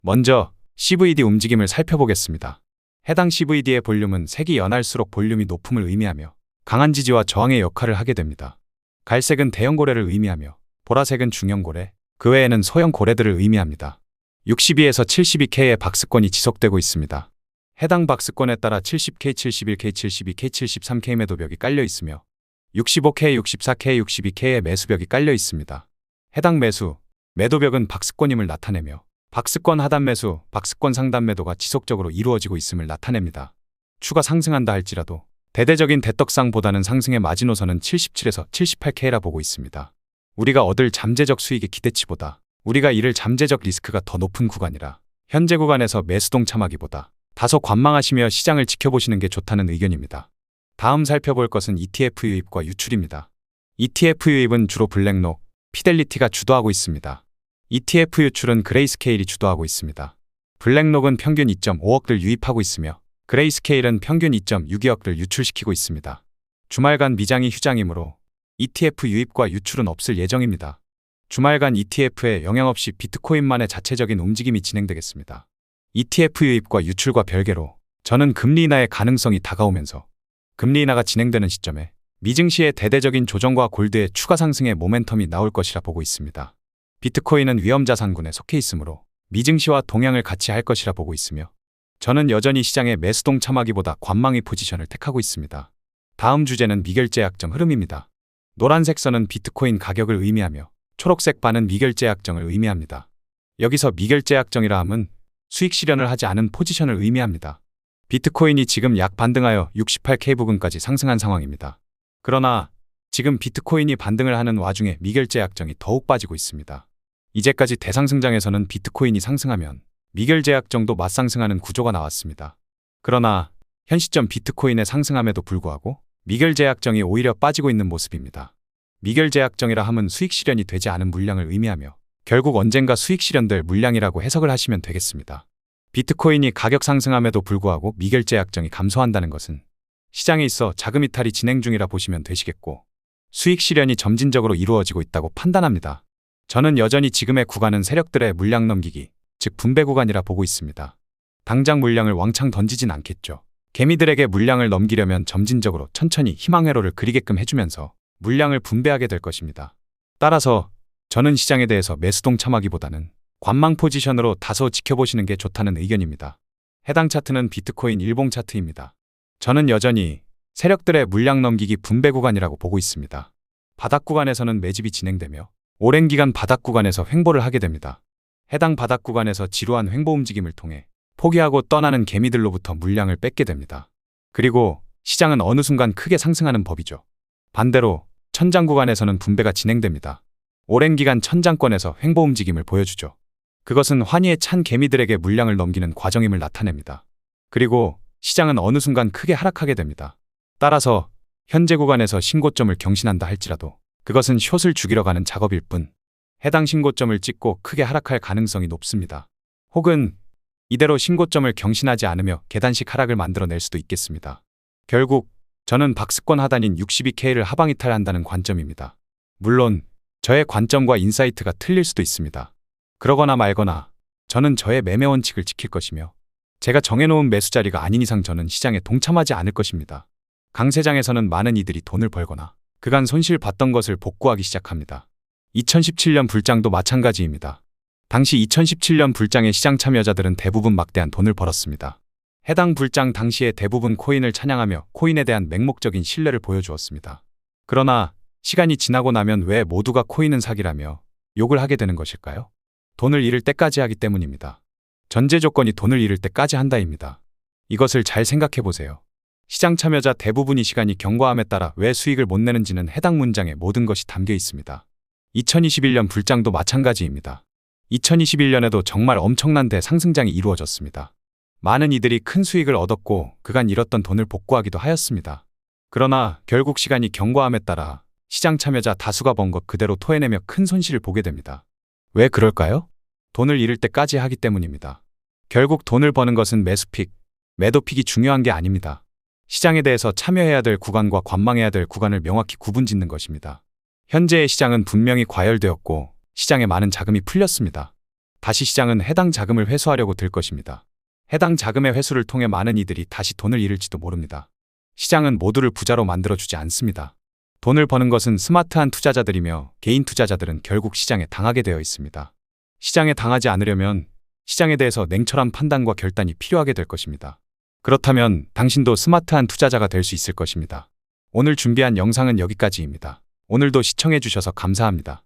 먼저 CVD 움직임을 살펴보겠습니다. 해당 CVD의 볼륨은 색이 연할수록 볼륨이 높음을 의미하며 강한 지지와 저항의 역할을 하게 됩니다. 갈색은 대형 고래를 의미하며 보라색은 중형 고래, 그 외에는 소형 고래들을 의미합니다. 62에서 72K의 박스권이 지속되고 있습니다. 해당 박스권에 따라 70K, 71K, 72K, 73K 매도벽이 깔려 있으며 65K, 64K, 62K의 매수벽이 깔려 있습니다. 해당 매도벽은 박스권임을 나타내며 박스권 하단 매수, 박스권 상단 매도가 지속적으로 이루어지고 있음을 나타냅니다. 추가 상승한다 할지라도 대대적인 대떡상보다는 상승의 마지노선은 77에서 78K라 보고 있습니다. 우리가 얻을 잠재적 수익의 기대치보다 우리가 잃을 잠재적 리스크가 더 높은 구간이라 현재 구간에서 매수 동참하기보다 다소 관망하시며 시장을 지켜보시는 게 좋다는 의견입니다. 다음 살펴볼 것은 ETF 유입과 유출입니다. ETF 유입은 주로 블랙록, 피델리티가 주도하고 있습니다. ETF 유출은 그레이스케일이 주도하고 있습니다. 블랙록은 평균 2.5억들 유입하고 있으며 그레이스케일은 평균 2.62억들 유출시키고 있습니다. 주말간 미장이 휴장이므로 ETF 유입과 유출은 없을 예정입니다. 주말간 ETF에 영향 없이 비트코인만의 자체적인 움직임이 진행되겠습니다. ETF 유입과 유출과 별개로 저는 금리 인하의 가능성이 다가오면서 금리 인하가 진행되는 시점에 미증시의 대대적인 조정과 골드의 추가 상승의 모멘텀이 나올 것이라 보고 있습니다. 비트코인은 위험자산군에 속해 있으므로 미증시와 동향을 같이 할 것이라 보고 있으며 저는 여전히 시장에 매수 동참하기보다 관망의 포지션을 택하고 있습니다. 다음 주제는 미결제 약정 흐름입니다. 노란색 선은 비트코인 가격을 의미하며 초록색 바는 미결제 약정을 의미합니다. 여기서 미결제 약정이라 함은 수익 실현을 하지 않은 포지션을 의미합니다. 비트코인이 지금 약 반등하여 68K 부근까지 상승한 상황입니다. 그러나 지금 비트코인이 반등을 하는 와중에 미결제 약정이 더욱 빠지고 있습니다. 이제까지 대상승장에서는 비트코인이 상승하면 미결제 약정도 맞상승하는 구조가 나왔습니다. 그러나 현 시점 비트코인의 상승함에도 불구하고 미결제 약정이 오히려 빠지고 있는 모습입니다. 미결제 약정이라 함은 수익 실현이 되지 않은 물량을 의미하며 결국 언젠가 수익 실현될 물량이라고 해석을 하시면 되겠습니다. 비트코인이 가격 상승함에도 불구하고 미결제 약정이 감소한다는 것은 시장에 있어 자금 이탈이 진행 중이라 보시면 되시겠고 수익 실현이 점진적으로 이루어지고 있다고 판단합니다. 저는 여전히 지금의 구간은 세력들의 물량 넘기기, 즉 분배 구간이라 보고 있습니다. 당장 물량을 왕창 던지진 않겠죠. 개미들에게 물량을 넘기려면 점진적으로 천천히 희망 회로를 그리게끔 해주면서 물량을 분배하게 될 것입니다. 따라서 저는 시장에 대해서 매수 동참하기보다는 관망 포지션으로 다소 지켜보시는 게 좋다는 의견입니다. 해당 차트는 비트코인 일봉 차트입니다. 저는 여전히 세력들의 물량 넘기기 분배 구간이라고 보고 있습니다. 바닥 구간에서는 매집이 진행되며 오랜 기간 바닥 구간에서 횡보를 하게 됩니다. 해당 바닥 구간에서 지루한 횡보 움직임을 통해 포기하고 떠나는 개미들로부터 물량을 뺏게 됩니다. 그리고 시장은 어느 순간 크게 상승하는 법이죠. 반대로 천장 구간에서는 분배가 진행됩니다. 오랜 기간 천장권에서 횡보 움직임을 보여주죠. 그것은 환희에 찬 개미들에게 물량을 넘기는 과정임을 나타냅니다. 그리고 시장은 어느 순간 크게 하락하게 됩니다. 따라서 현재 구간에서 신고점을 경신한다 할지라도 그것은 숏을 죽이러 가는 작업일 뿐 해당 신고점을 찍고 크게 하락할 가능성이 높습니다. 혹은 이대로 신고점을 경신하지 않으며 계단식 하락을 만들어낼 수도 있겠습니다. 결국 저는 박스권 하단인 62K를 하방 이탈한다는 관점입니다. 물론 저의 관점과 인사이트가 틀릴 수도 있습니다. 그러거나 말거나 저는 저의 매매 원칙을 지킬 것이며 제가 정해놓은 매수 자리가 아닌 이상 저는 시장에 동참하지 않을 것입니다. 강세장에서는 많은 이들이 돈을 벌거나 그간 손실 봤던 것을 복구하기 시작합니다. 2017년 불장도 마찬가지입니다. 당시 2017년 불장의 시장 참여자들은 대부분 막대한 돈을 벌었습니다. 해당 불장 당시에 대부분 코인을 찬양하며 코인에 대한 맹목적인 신뢰를 보여주었습니다. 그러나 시간이 지나고 나면 왜 모두가 코인은 사기라며 욕을 하게 되는 것일까요? 돈을 잃을 때까지 하기 때문입니다. 전제 조건이 돈을 잃을 때까지 한다입니다. 이것을 잘 생각해 보세요. 시장 참여자 대부분이 시간이 경과함에 따라 왜 수익을 못 내는지는 해당 문장에 모든 것이 담겨 있습니다. 2021년 불장도 마찬가지입니다. 2021년에도 정말 엄청난 대상승장이 이루어졌습니다. 많은 이들이 큰 수익을 얻었고 그간 잃었던 돈을 복구하기도 하였습니다. 그러나 결국 시간이 경과함에 따라 시장 참여자 다수가 번 것 그대로 토해내며 큰 손실을 보게 됩니다. 왜 그럴까요? 돈을 잃을 때까지 하기 때문입니다. 결국 돈을 버는 것은 매수픽, 매도픽이 중요한 게 아닙니다. 시장에 대해서 참여해야 될 구간과 관망해야 될 구간을 명확히 구분짓는 것입니다. 현재의 시장은 분명히 과열되었고 시장에 많은 자금이 풀렸습니다. 다시 시장은 해당 자금을 회수하려고 들 것입니다. 해당 자금의 회수를 통해 많은 이들이 다시 돈을 잃을지도 모릅니다. 시장은 모두를 부자로 만들어주지 않습니다. 돈을 버는 것은 스마트한 투자자들이며 개인 투자자들은 결국 시장에 당하게 되어 있습니다. 시장에 당하지 않으려면 시장에 대해서 냉철한 판단과 결단이 필요하게 될 것입니다. 그렇다면 당신도 스마트한 투자자가 될 수 있을 것입니다. 오늘 준비한 영상은 여기까지입니다. 오늘도 시청해 주셔서 감사합니다.